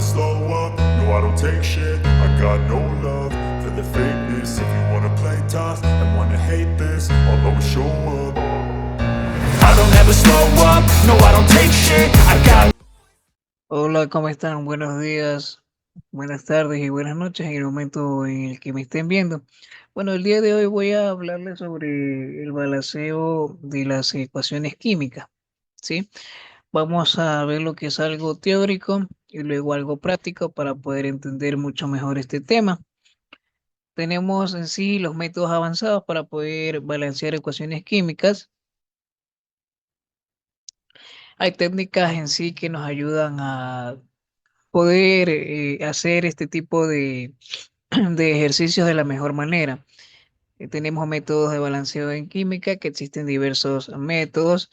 slow up, no I don't take shit. I got no love for the fakeness. If you wanna play tough and wanna hate this, I'll always show up. I don't ever slow up, no I don't take shit. I got. Hola, ¿cómo están? Buenos días, buenas tardes y buenas noches en el momento en el que me estén viendo. Bueno, el día de hoy voy a hablarles sobre el balanceo de las ecuaciones químicas, ¿sí? Vamos a ver lo que es algo teórico y luego algo práctico para poder entender mucho mejor este tema. Tenemos en sí los métodos avanzados para poder balancear ecuaciones químicas. Hay técnicas en sí que nos ayudan a poder hacer este tipo de ejercicios de la mejor manera. Tenemos métodos de balanceo en química, que existen diversos métodos,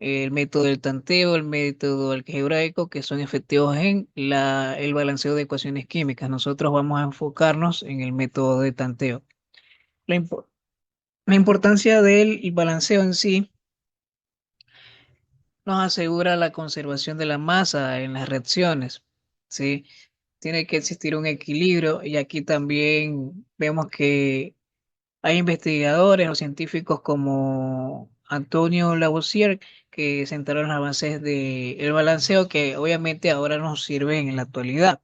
el método del tanteo, el método algebraico, que son efectivos en el balanceo de ecuaciones químicas. Nosotros vamos a enfocarnos en el método de tanteo. La, impo- la importancia del balanceo en sí nos asegura la conservación de la masa en las reacciones, ¿sí? Tiene que existir un equilibrio y aquí también vemos que hay investigadores o científicos como Antonio Lavoisier que sentaron las bases del balanceo que obviamente ahora nos sirven en la actualidad.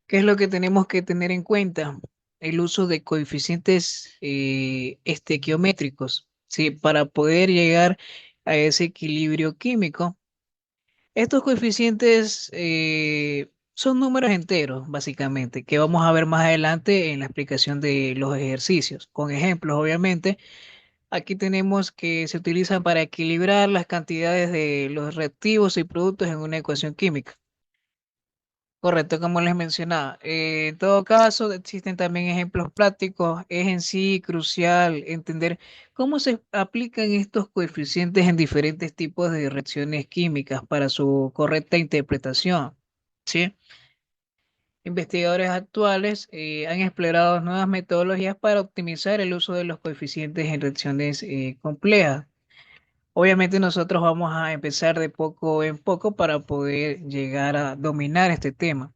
¿Qué es lo que tenemos que tener en cuenta? El uso de coeficientes estequiométricos, ¿sí? Para poder llegar a ese equilibrio químico. Estos coeficientes son números enteros, básicamente, que vamos a ver más adelante en la explicación de los ejercicios. Con ejemplos, obviamente, aquí tenemos que se utilizan para equilibrar las cantidades de los reactivos y productos en una ecuación química. Correcto, como les mencionaba. En todo caso, existen también ejemplos prácticos. Es en sí crucial entender cómo se aplican estos coeficientes en diferentes tipos de reacciones químicas para su correcta interpretación. ¿Sí? Investigadores actuales han explorado nuevas metodologías para optimizar el uso de los coeficientes en reacciones complejas. Obviamente nosotros vamos a empezar de poco en poco para poder llegar a dominar este tema.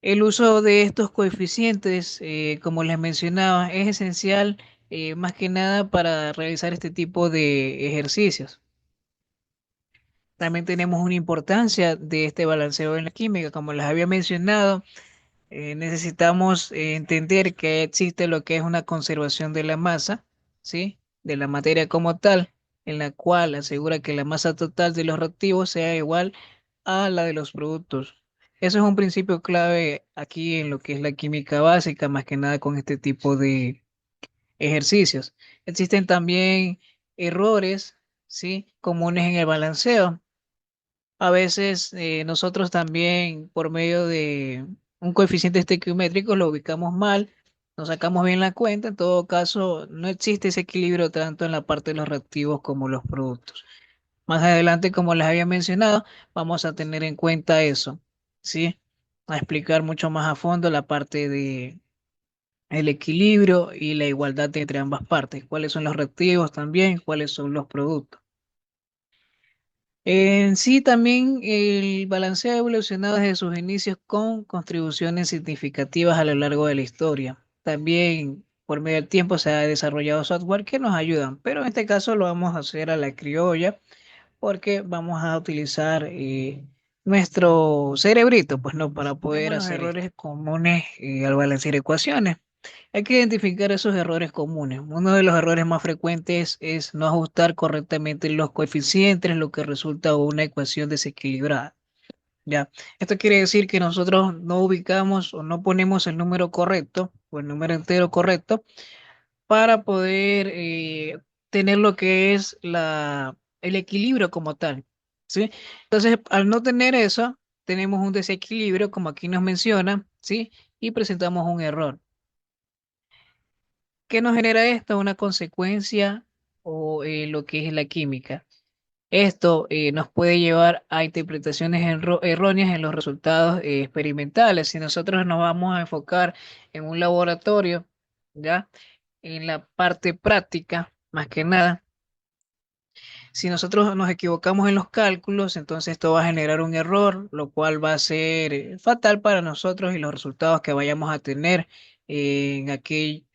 El uso de estos coeficientes, como les mencionaba, es esencial más que nada para realizar este tipo de ejercicios. También tenemos una importancia de este balanceo en la química, como les había mencionado, necesitamos entender que existe lo que es una conservación de la masa, ¿sí? De la materia como tal, en la cual asegura que la masa total de los reactivos sea igual a la de los productos. Eso es un principio clave aquí en lo que es la química básica, más que nada con este tipo de ejercicios. Existen también errores, ¿sí? Comunes en el balanceo. A veces nosotros también por medio de un coeficiente estequiométrico lo ubicamos mal, nos sacamos bien la cuenta, en todo caso no existe ese equilibrio tanto en la parte de los reactivos como los productos. Más adelante, como les había mencionado, vamos a tener en cuenta eso, ¿sí? A explicar mucho más a fondo la parte de el equilibrio y la igualdad entre ambas partes, cuáles son los reactivos también, cuáles son los productos. En sí, también el balanceo ha evolucionado desde sus inicios con contribuciones significativas a lo largo de la historia. También por medio del tiempo se ha desarrollado software que nos ayudan, pero en este caso lo vamos a hacer a la criolla porque vamos a utilizar nuestro cerebrito, pues no, para poder hacer errores comunes al balancear ecuaciones. Hay que identificar esos errores comunes. Uno de los errores más frecuentes es no ajustar correctamente los coeficientes, lo que resulta una ecuación desequilibrada. ¿Ya? Esto quiere decir que nosotros no ubicamos o no ponemos el número correcto o el número entero correcto para poder tener lo que es el equilibrio como tal. ¿Sí? Entonces, al no tener eso, tenemos un desequilibrio, como aquí nos menciona, ¿sí? Y presentamos un error. ¿Qué nos genera esto? Una consecuencia o lo que es la química. Esto nos puede llevar a interpretaciones erróneas en los resultados experimentales. Si nosotros nos vamos a enfocar en un laboratorio, ¿ya? En la parte práctica, más que nada, Si nosotros nos equivocamos en los cálculos, entonces esto va a generar un error, lo cual va a ser fatal para nosotros y los resultados que vayamos a tener en aquel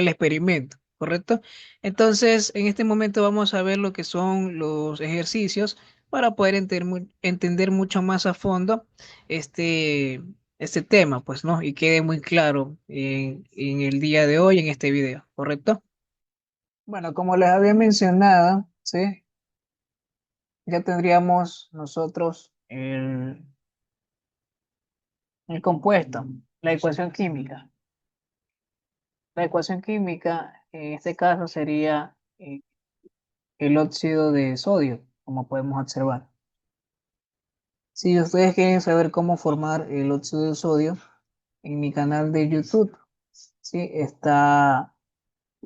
experimento, ¿correcto? Entonces, en este momento vamos a ver lo que son los ejercicios para poder entender mucho más a fondo este, este tema, pues, ¿no? Y quede muy claro en el día de hoy en este video, ¿correcto? Bueno, como les había mencionado, ¿sí? Ya tendríamos nosotros el compuesto, la ecuación química. La ecuación química en este caso sería el óxido de sodio, como podemos observar. Si ustedes quieren saber cómo formar el óxido de sodio, en mi canal de YouTube, ¿sí? Está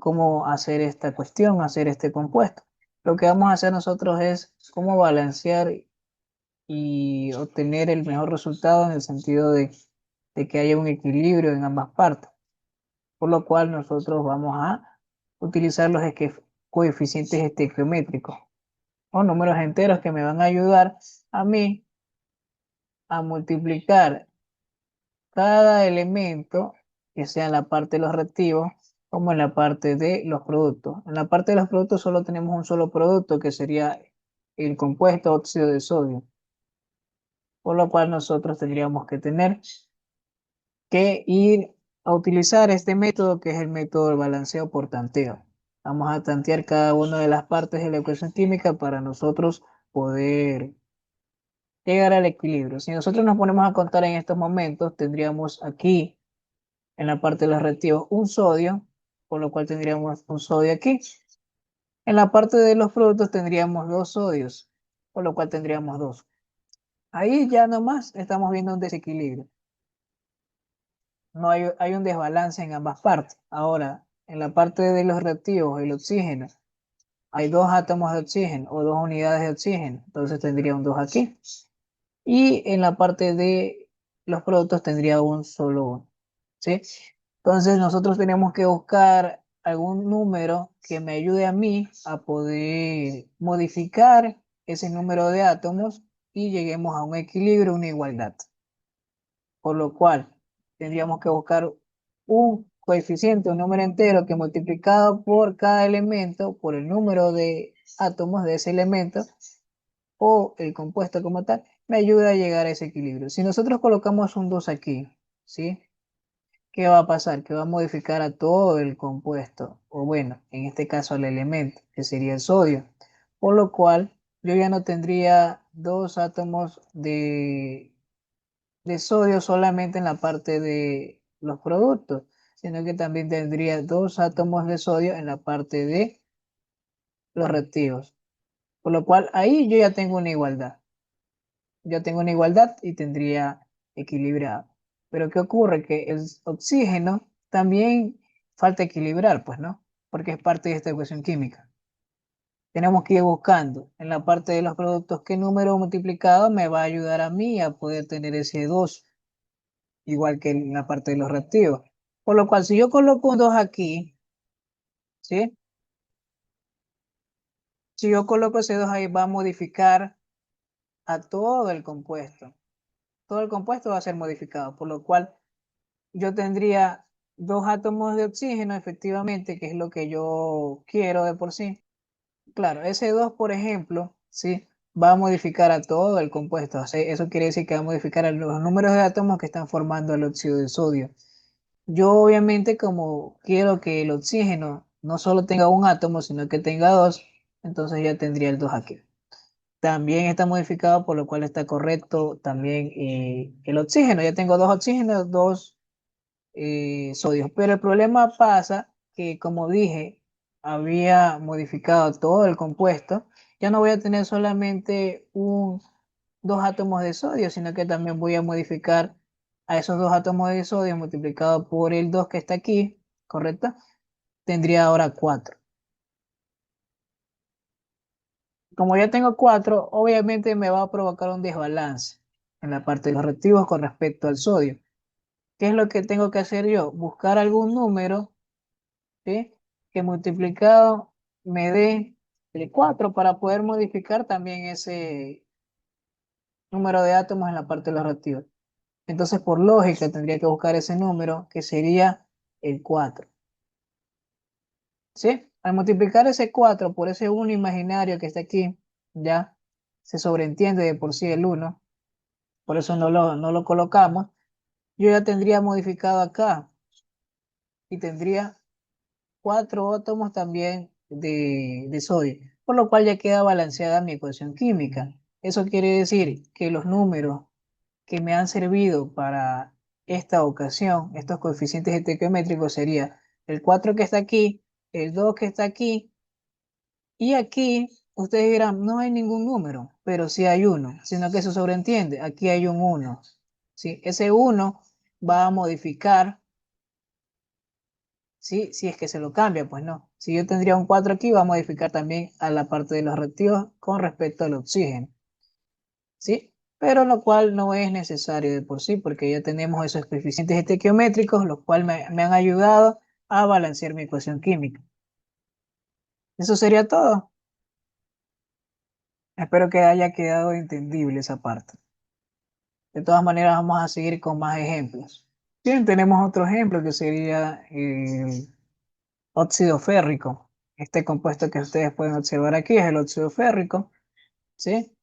cómo hacer esta cuestión, hacer este compuesto. Lo que vamos a hacer nosotros es cómo balancear y obtener el mejor resultado en el sentido de que haya un equilibrio en ambas partes, por lo cual nosotros vamos a utilizar los coeficientes estequiométricos o números enteros que me van a ayudar a mí a multiplicar cada elemento, que sea en la parte de los reactivos como en la parte de los productos. En la parte de los productos solo tenemos un solo producto que sería el compuesto óxido de sodio, por lo cual nosotros tendríamos que tener que ir a utilizar este método que es el método del balanceo por tanteo. Vamos a tantear cada una de las partes de la ecuación química para nosotros poder llegar al equilibrio. Si nosotros nos ponemos a contar en estos momentos, tendríamos aquí en la parte de los reactivos un sodio, por lo cual tendríamos un sodio aquí. En la parte de los productos tendríamos dos sodios, por lo cual tendríamos dos. Ahí ya nomás estamos viendo un desequilibrio. No hay un desbalance en ambas partes. Ahora, en la parte de los reactivos, el oxígeno, hay dos átomos de oxígeno o dos unidades de oxígeno, entonces tendría un 2 aquí. Y en la parte de los productos tendría un solo uno, ¿sí? Entonces nosotros tenemos que buscar algún número que me ayude a mí a poder modificar ese número de átomos y lleguemos a un equilibrio, una igualdad. Por lo cual tendríamos que buscar un coeficiente, un número entero que multiplicado por cada elemento, por el número de átomos de ese elemento o el compuesto como tal, me ayuda a llegar a ese equilibrio. Si nosotros colocamos un 2 aquí, ¿sí? ¿Qué va a pasar? Que va a modificar a todo el compuesto, o bueno, en este caso al elemento, que sería el sodio. Por lo cual, yo ya no tendría dos átomos de sodio solamente en la parte de los productos, sino que también tendría dos átomos de sodio en la parte de los reactivos. Por lo cual ahí yo ya tengo una igualdad. Yo tengo una igualdad y tendría equilibrado. Pero ¿qué ocurre? Que el oxígeno también falta equilibrar, pues, ¿no? Porque es parte de esta ecuación química. Tenemos que ir buscando en la parte de los productos qué número multiplicado me va a ayudar a mí a poder tener ese 2 igual que en la parte de los reactivos. Por lo cual, si yo coloco un 2 aquí, ¿sí? Si yo coloco ese 2 ahí, va a modificar a todo el compuesto. Todo el compuesto va a ser modificado, por lo cual yo tendría dos átomos de oxígeno, efectivamente, que es lo que yo quiero de por sí. Claro, ese 2 por ejemplo, ¿sí? Va a modificar a todo el compuesto. O sea, eso quiere decir que va a modificar a los números de átomos que están formando el óxido de sodio. Yo obviamente como quiero que el oxígeno no solo tenga un átomo, sino que tenga dos, entonces ya tendría el 2 aquí. También está modificado, por lo cual está correcto también el oxígeno. Ya tengo dos oxígenos, dos sodios. Pero el problema pasa que, como dije, había modificado todo el compuesto. Ya no voy a tener solamente dos átomos de sodio, sino que también voy a modificar a esos dos átomos de sodio multiplicado por el 2 que está aquí, ¿correcto? Tendría ahora 4. Como ya tengo 4, obviamente me va a provocar un desbalance en la parte de los reactivos con respecto al sodio. ¿Qué es lo que tengo que hacer yo? Buscar algún número, ¿sí? Que multiplicado me dé el 4 para poder modificar también ese número de átomos en la parte de los reactivos. Entonces, por lógica, tendría que buscar ese número que sería el 4. ¿Sí? Al multiplicar ese 4 por ese uno imaginario que está aquí, ya se sobreentiende de por sí el uno, por eso no lo colocamos. Yo ya tendría modificado acá y tendría 4 átomos también de sodio, por lo cual ya queda balanceada mi ecuación química. Eso quiere decir que los números que me han servido para esta ocasión, estos coeficientes estequiométricos sería el 4 que está aquí, el 2 que está aquí, y aquí ustedes dirán, no hay ningún número, pero sí hay uno, sino que eso sobreentiende, aquí hay un uno. ¿Sí? Ese uno va a modificar, ¿sí? Si es que se lo cambia, pues no. Si yo tendría un 4 aquí, va a modificar también a la parte de los reactivos con respecto al oxígeno. ¿Sí? Pero lo cual no es necesario de por sí, porque ya tenemos esos coeficientes estequiométricos, los cuales me han ayudado a balancear mi ecuación química. Eso sería todo. Espero que haya quedado entendible esa parte. De todas maneras, vamos a seguir con más ejemplos. Bien, tenemos otro ejemplo que sería el óxido férrico. Este compuesto que ustedes pueden observar aquí es el óxido férrico, ¿sí?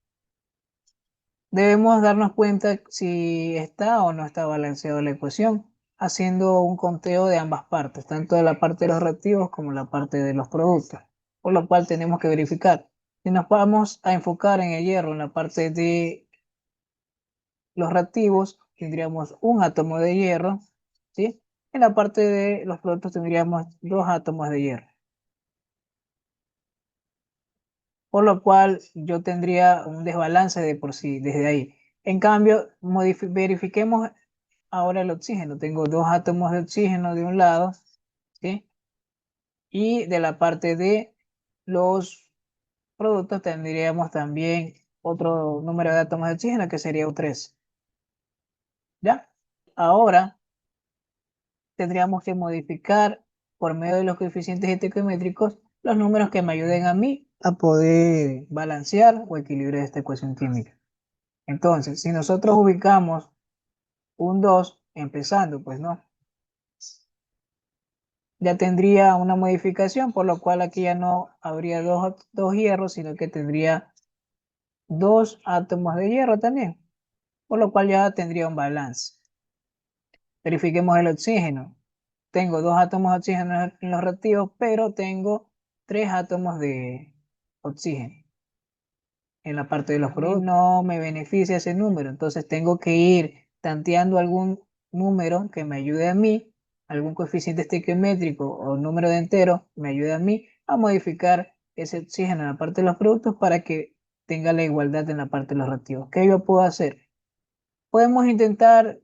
Debemos darnos cuenta si está o no está balanceada la ecuación, haciendo un conteo de ambas partes, tanto de la parte de los reactivos como la parte de los productos, por lo cual tenemos que verificar. Si nos vamos a enfocar en el hierro, en la parte de los reactivos, tendríamos un átomo de hierro, ¿sí? En la parte de los productos tendríamos dos átomos de hierro, por lo cual yo tendría un desbalance de por sí desde ahí. En cambio, verifiquemos ahora el oxígeno. Tengo dos átomos de oxígeno de un lado, ¿sí? Y de la parte de los productos tendríamos también otro número de átomos de oxígeno que sería U3. ¿Ya? Ahora tendríamos que modificar por medio de los coeficientes estequiométricos los números que me ayuden a mí a poder balancear o equilibrar esta ecuación química. Entonces, si nosotros ubicamos un 2 empezando, pues no, ya tendría una modificación, por lo cual aquí ya no habría dos hierros, sino que tendría dos átomos de hierro también, por lo cual ya tendría un balance. Verifiquemos el oxígeno. Tengo dos átomos de oxígeno en los reactivos, pero tengo tres átomos de oxígeno en la parte de los productos. No me beneficia ese número, entonces tengo que ir tanteando algún número que me ayude a mí, algún coeficiente estequiométrico o número de enteros me ayude a mí a modificar ese oxígeno en la parte de los productos para que tenga la igualdad en la parte de los reactivos. ¿Qué yo puedo hacer? Podemos intentar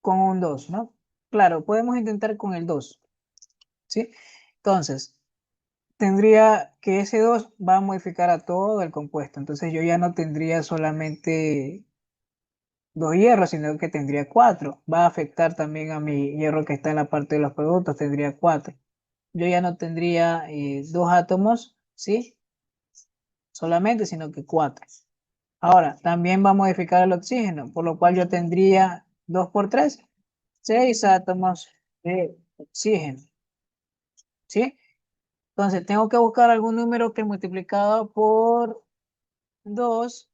con un 2, ¿no? Claro, podemos intentar con el 2, ¿sí? Entonces, tendría que ese 2 va a modificar a todo el compuesto. Entonces yo ya no tendría solamente dos hierros, sino que tendría cuatro. Va a afectar también a mi hierro que está en la parte de los productos, tendría cuatro. Yo ya no tendría dos átomos, ¿sí? Solamente, sino que cuatro. Ahora, también va a modificar el oxígeno, por lo cual yo tendría 2 por 3, 6 átomos de oxígeno, ¿sí? Entonces, tengo que buscar algún número que multiplicado por 2,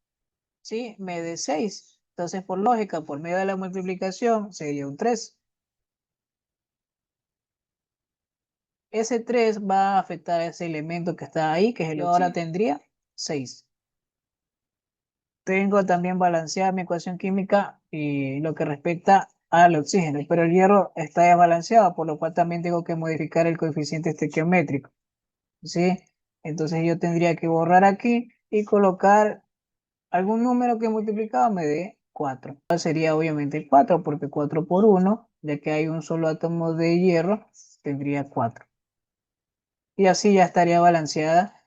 ¿sí? Me dé 6. Entonces, por lógica, por medio de la multiplicación, sería un 3. Ese 3 va a afectar a ese elemento que está ahí, que es el oxígeno. Ahora tendría 6. Tengo también balanceada mi ecuación química y lo que respecta al oxígeno, pero el hierro está desbalanceado, por lo cual también tengo que modificar el coeficiente estequiométrico, ¿sí? Entonces yo tendría que borrar aquí y colocar algún número que multiplicado me dé 4. ¿Cuál sería obviamente el 4? Porque 4 por 1, ya que hay un solo átomo de hierro, tendría 4. Y así ya estaría balanceada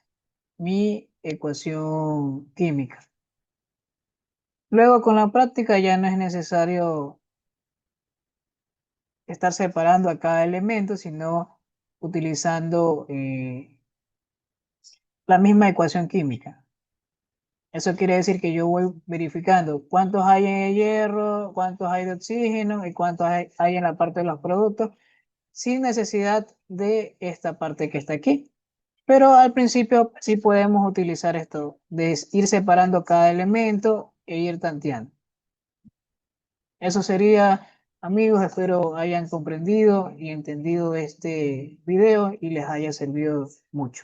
mi ecuación química. Luego con la práctica ya no es necesario estar separando a cada elemento, sino utilizando la misma ecuación química. Eso quiere decir que yo voy verificando cuántos hay en el hierro, cuántos hay de oxígeno y cuántos hay en la parte de los productos, sin necesidad de esta parte que está aquí. Pero al principio sí podemos utilizar esto, de ir separando cada elemento e ir tanteando. Eso sería, amigos, espero hayan comprendido y entendido este video y les haya servido mucho.